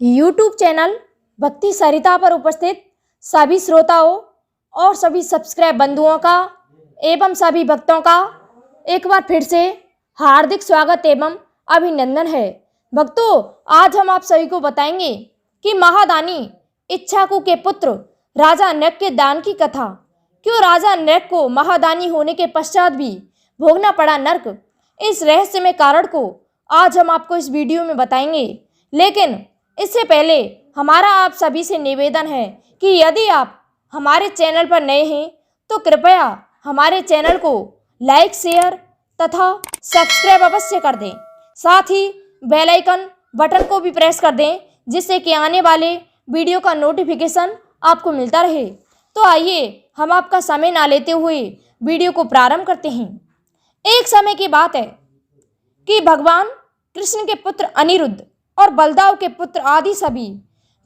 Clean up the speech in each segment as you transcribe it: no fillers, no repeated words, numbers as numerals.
YouTube channel भक्ति सरिता पर उपस्थित सभी श्रोताओं और सभी सब्सक्राइब बंधुओं का एवं सभी भक्तों का एक बार फिर से हार्दिक स्वागत एवं अभिनंदन है। भक्तों, आज हम आप सभी को बताएंगे कि महादानी इक्ष्वाकु के पुत्र राजा नृक के दान की कथा। क्यों राजा नृक को महादानी होने के पश्चात भी भोगना पड़ा नरक, इस रहस्यमय कारण को आज हम आपको इस वीडियो में बताएंगे। लेकिन इससे पहले हमारा आप सभी से निवेदन है कि यदि आप हमारे चैनल पर नए हैं तो कृपया हमारे चैनल को लाइक, शेयर तथा सब्सक्राइब अवश्य कर दें। साथ ही बेल आइकन बटन को भी प्रेस कर दें, जिससे कि आने वाले वीडियो का नोटिफिकेशन आपको मिलता रहे। तो आइए हम आपका समय ना लेते हुए वीडियो को प्रारंभ करते हैं। एक समय की बात है कि भगवान कृष्ण के पुत्र अनिरुद्ध और बलदाव के पुत्र आदि सभी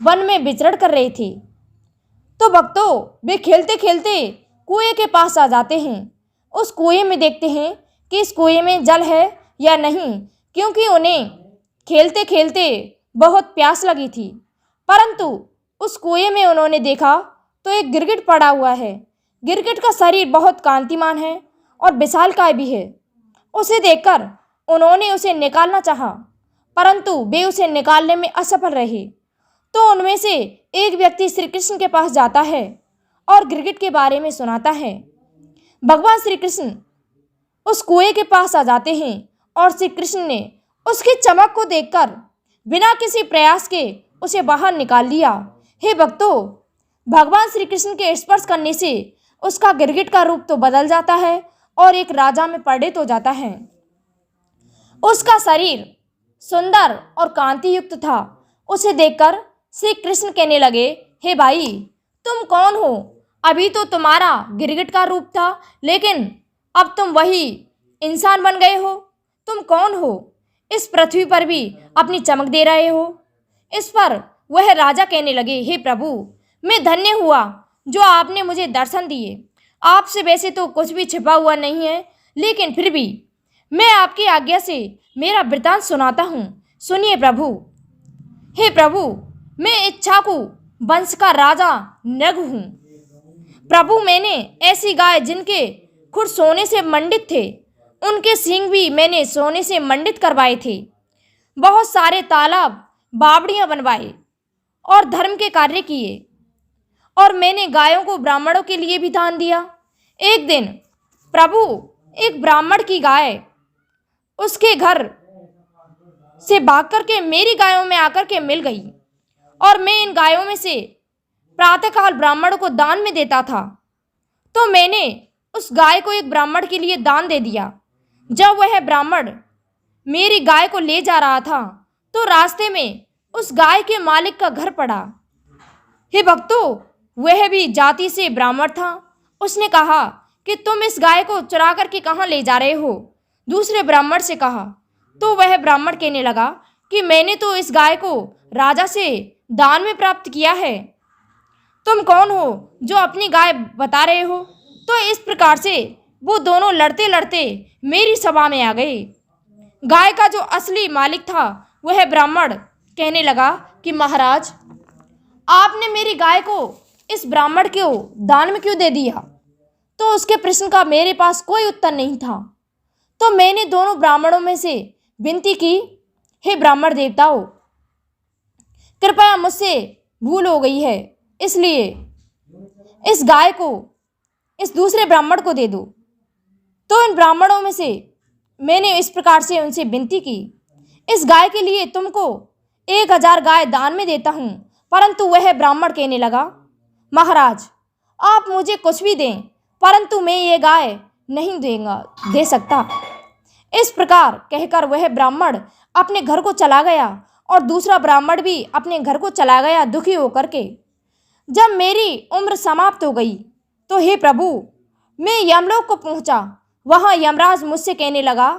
वन में विचरण कर रहे थे। तो भक्तों, वे खेलते खेलते कुएं के पास आ जाते हैं। उस कुएं में देखते हैं कि इस कुएं में जल है या नहीं, क्योंकि उन्हें खेलते खेलते बहुत प्यास लगी थी। परंतु उस कुएं में उन्होंने देखा तो एक गिरगिट पड़ा हुआ है। गिरगिट का शरीर बहुत कांतिमान है और विशालकाय भी है। उसे देखकर उन्होंने उसे निकालना चाहा, परंतु वे उसे निकालने में असफल रहे। तो उनमें से एक व्यक्ति श्री कृष्ण के पास जाता है और गिरगिट के बारे में सुनाता है। भगवान श्री कृष्ण उस कुएं के पास आ जाते हैं और श्री कृष्ण ने उसकी चमक को देखकर बिना किसी प्रयास के उसे बाहर निकाल लिया। हे भक्तों, भगवान श्री कृष्ण के स्पर्श करने से उसका गिरगिट का रूप तो बदल जाता है और एक राजा में परिणत हो जाता है। उसका शरीर सुंदर और कांति युक्त था। उसे देखकर श्री कृष्ण कहने लगे, हे भाई, तुम कौन हो? अभी तो तुम्हारा गिरगिट का रूप था, लेकिन अब तुम वही इंसान बन गए हो। तुम कौन हो? इस पृथ्वी पर भी अपनी चमक दे रहे हो। इस पर वह राजा कहने लगे, हे प्रभु, मैं धन्य हुआ जो आपने मुझे दर्शन दिए। आपसे वैसे तो कुछ भी छिपा हुआ नहीं है, लेकिन फिर भी मैं आपकी आज्ञा से मेरा वृतांत सुनाता हूँ। सुनिए प्रभु। हे प्रभु, मैं इक्ष्वाकु वंश का राजा नृग हूँ। प्रभु, मैंने ऐसी गाय जिनके खुर सोने से मंडित थे, उनके सींग भी मैंने सोने से मंडित करवाए थे। बहुत सारे तालाब, बावड़ियाँ बनवाए और धर्म के कार्य किए, और मैंने गायों को ब्राह्मणों के लिए भी दान दिया। एक दिन प्रभु, एक ब्राह्मण की गाय उसके घर से भाग करके मेरी गायों में आकर के मिल गई, और मैं इन गायों में से प्रातःकाल ब्राह्मण को दान में देता था। तो मैंने उस गाय को एक ब्राह्मण के लिए दान दे दिया। जब वह ब्राह्मण मेरी गाय को ले जा रहा था तो रास्ते में उस गाय के मालिक का घर पड़ा। हे भक्तों, वह भी जाति से ब्राह्मण था। उसने कहा कि तुम इस गाय को चुरा करके कहाँ ले जा रहे हो? दूसरे ब्राह्मण से कहा। तो वह ब्राह्मण कहने लगा कि मैंने तो इस गाय को राजा से दान में प्राप्त किया है। तुम कौन हो जो अपनी गाय बता रहे हो? तो इस प्रकार से वो दोनों लड़ते लड़ते मेरी सभा में आ गए। गाय का जो असली मालिक था वह ब्राह्मण कहने लगा कि महाराज, आपने मेरी गाय को इस ब्राह्मण को दान में क्यों दे दिया? तो उसके प्रश्न का मेरे पास कोई उत्तर नहीं था। तो मैंने दोनों ब्राह्मणों में से विनती की, हे ब्राह्मण देवताओं, कृपया मुझसे भूल हो गई है, इसलिए इस गाय को इस दूसरे ब्राह्मण को दे दो। तो इन ब्राह्मणों में से मैंने इस प्रकार से उनसे विनती की, इस गाय के लिए तुमको 1000 गाय दान में देता हूँ। परंतु वह ब्राह्मण कहने लगा, महाराज, आप मुझे कुछ भी दें, परंतु मैं ये गाय नहीं दे सकता। इस प्रकार कहकर वह ब्राह्मण अपने घर को चला गया और दूसरा ब्राह्मण भी अपने घर को चला गया दुखी होकर के। जब मेरी उम्र समाप्त हो गई तो हे प्रभु, मैं यमलोक को पहुंचा। वहां यमराज मुझसे कहने लगा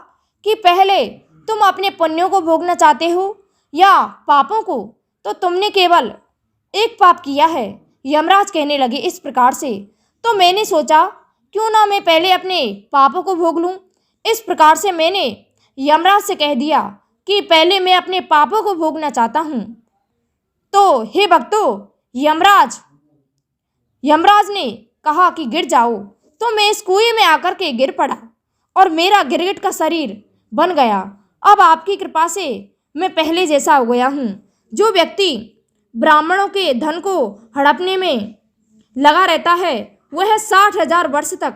कि पहले तुम अपने पुण्यों को भोगना चाहते हो या पापों को? तो तुमने केवल एक पाप किया है। यमराज कहने लगे इस प्रकार से। तो मैंने सोचा, क्यों ना मैं पहले अपने पापों को भोग लूं। इस प्रकार से मैंने यमराज से कह दिया कि पहले मैं अपने पापों को भोगना चाहता हूँ। तो हे भक्तों, यमराज ने कहा कि गिर जाओ, तो मैं इस कुएं में आकर के गिर पड़ा और मेरा गिरगिट का शरीर बन गया। अब आपकी कृपा से मैं पहले जैसा हो गया हूँ। जो व्यक्ति ब्राह्मणों के धन को हड़पने में लगा रहता है वह 60,000 वर्ष तक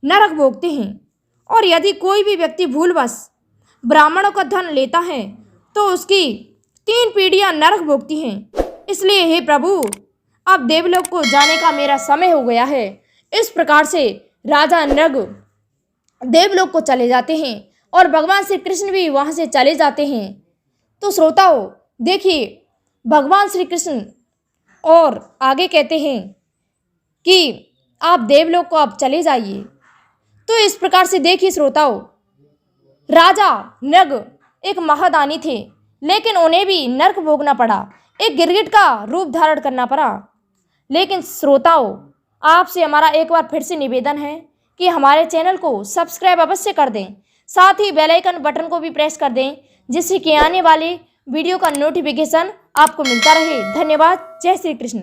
नरक भोगते हैं, और यदि कोई भी व्यक्ति भूलवश ब्राह्मणों का धन लेता है तो उसकी 3 पीढ़ियां नरक भोगती हैं। इसलिए हे प्रभु, अब देवलोक को जाने का मेरा समय हो गया है। इस प्रकार से राजा नृग देवलोक को चले जाते हैं और भगवान श्री कृष्ण भी वहाँ से चले जाते हैं। तो श्रोताओं देखिए, भगवान श्री कृष्ण और आगे कहते हैं कि आप देवलोक को अब चले जाइए। तो इस प्रकार से देखिए श्रोताओं, राजा नृग एक महादानी थे, लेकिन उन्हें भी नरक भोगना पड़ा, एक गिरगिट का रूप धारण करना पड़ा। लेकिन श्रोताओं, आपसे हमारा एक बार फिर से निवेदन है कि हमारे चैनल को सब्सक्राइब अवश्य कर दें, साथ ही बेल आइकन बटन को भी प्रेस कर दें, जिससे कि आने वाले वीडियो का नोटिफिकेशन आपको मिलता रहे। धन्यवाद। जय श्री कृष्ण।